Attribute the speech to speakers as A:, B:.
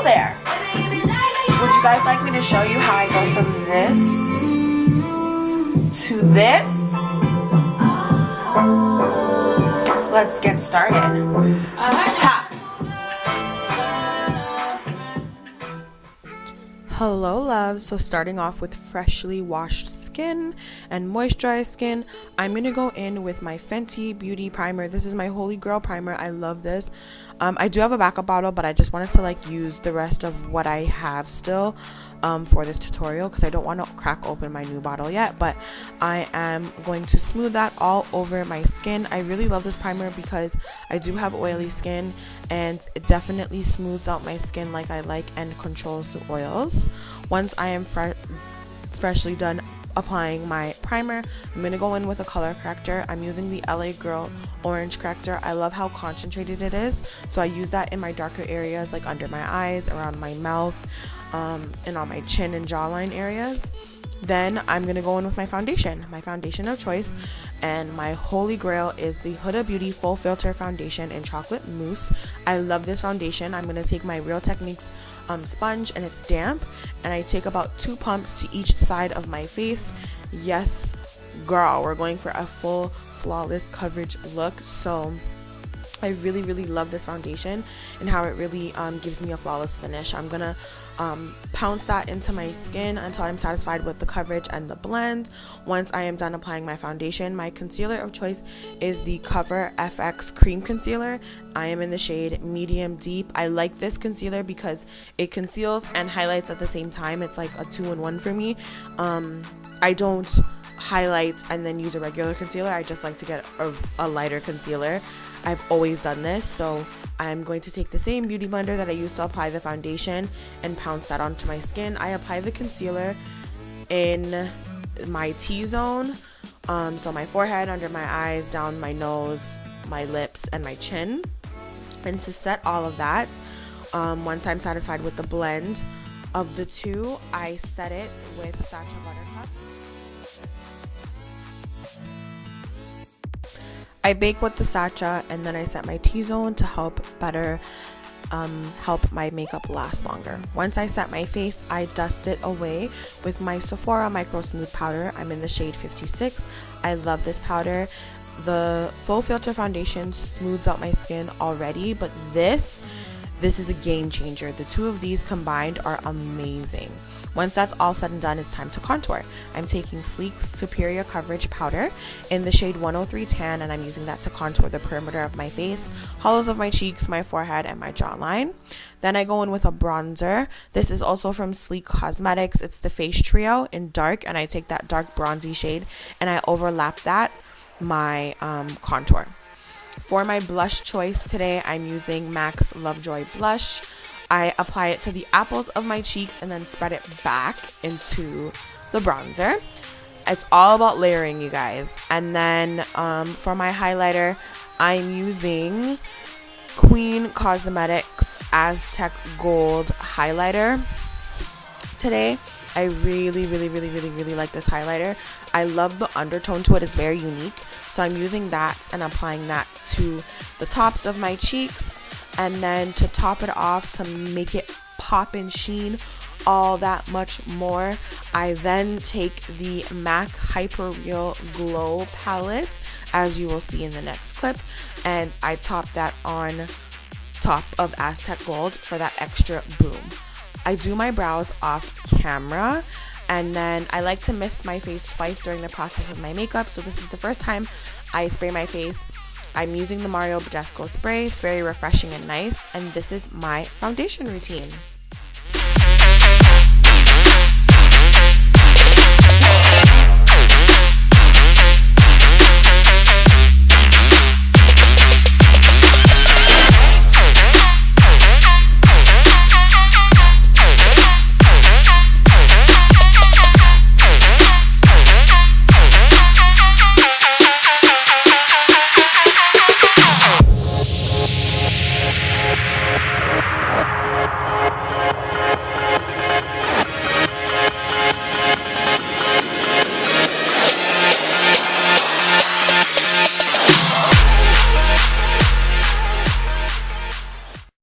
A: there. Would you guys like me to show you how I go from this to this? Let's get started. Ha! Hello love. So starting off with freshly washed skin and moisturized skin, I'm going to go in with my Fenty Beauty primer. This is my Holy Grail primer. I love this. I do have a backup bottle, but I just wanted to like use the rest of what I have still for this tutorial because I don't want to crack open my new bottle yet, but I am going to smooth that all over my skin. I really love this primer because I do have oily skin and it definitely smooths out my skin like I like and controls the oils. Once I am freshly done applying my primer, I'm going to go in with a color corrector. I'm using the LA Girl orange corrector. I love how concentrated it is, so I use that in my darker areas like under my eyes, around my mouth, and on my chin and jawline areas. Then I'm going to go in with my foundation of choice, and my Holy Grail is the Huda Beauty Full Filter Foundation in Chocolate Mousse. I love this foundation. I'm going to take my Real Techniques sponge, and it's damp, and I take about 2 pumps to each side of my face. Yes girl, we're going for a full flawless coverage look. So I really love this foundation and how it really gives me a flawless finish. I'm gonna pounce that into my skin until I'm satisfied with the coverage and the blend. Once I am done applying my foundation, my concealer of choice is the Cover FX Cream Concealer. I am in the shade Medium Deep. I like this concealer because it conceals and highlights at the same time. It's like a 2-in-1 for me. I don't highlight and then use a regular concealer. I just like to get a lighter concealer. I've always done this, so I'm going to take the same beauty blender that I used to apply the foundation and pounce that onto my skin. I apply the concealer in my T-zone, so my forehead, under my eyes, down my nose, my lips, and my chin. And to set all of that, once I'm satisfied with the blend of the two, I set it with Sacha Buttercup. I bake with the Sacha, and then I set my T-zone to help my makeup last longer. Once I set my face, I dust it away with my Sephora Micro Smooth Powder. I'm in the shade 56. I love this powder. The Full Filter Foundation smooths out my skin already, but this is a game changer. The two of these combined are amazing. Once that's all said and done, it's time to contour. I'm taking Sleek's Superior Coverage Powder in the shade 103 Tan, and I'm using that to contour the perimeter of my face, hollows of my cheeks, my forehead, and my jawline. Then I go in with a bronzer. This is also from Sleek Cosmetics. It's the Face Trio in dark, and I take that dark bronzy shade and I overlap that my contour. For my blush choice today, I'm using MAC's Lovejoy Blush. I apply it to the apples of my cheeks and then spread it back into the bronzer. It's all about layering, you guys. And then for my highlighter, I'm using Queen Cosmetics Aztec Gold highlighter today. I really like this highlighter. I love the undertone to it. It's very unique. So I'm using that and applying that to the tops of my cheeks. And then to top it off, to make it pop and sheen all that much more, I then take the MAC Hyper Real Glow palette, as you will see in the next clip, and I top that on top of Aztec Gold for that extra boom. I do my brows off camera, and then I like to mist my face twice during the process of my makeup. So this is the first time I spray my face. I'm using the Mario Badescu spray. It's very refreshing and nice, and this is my foundation routine.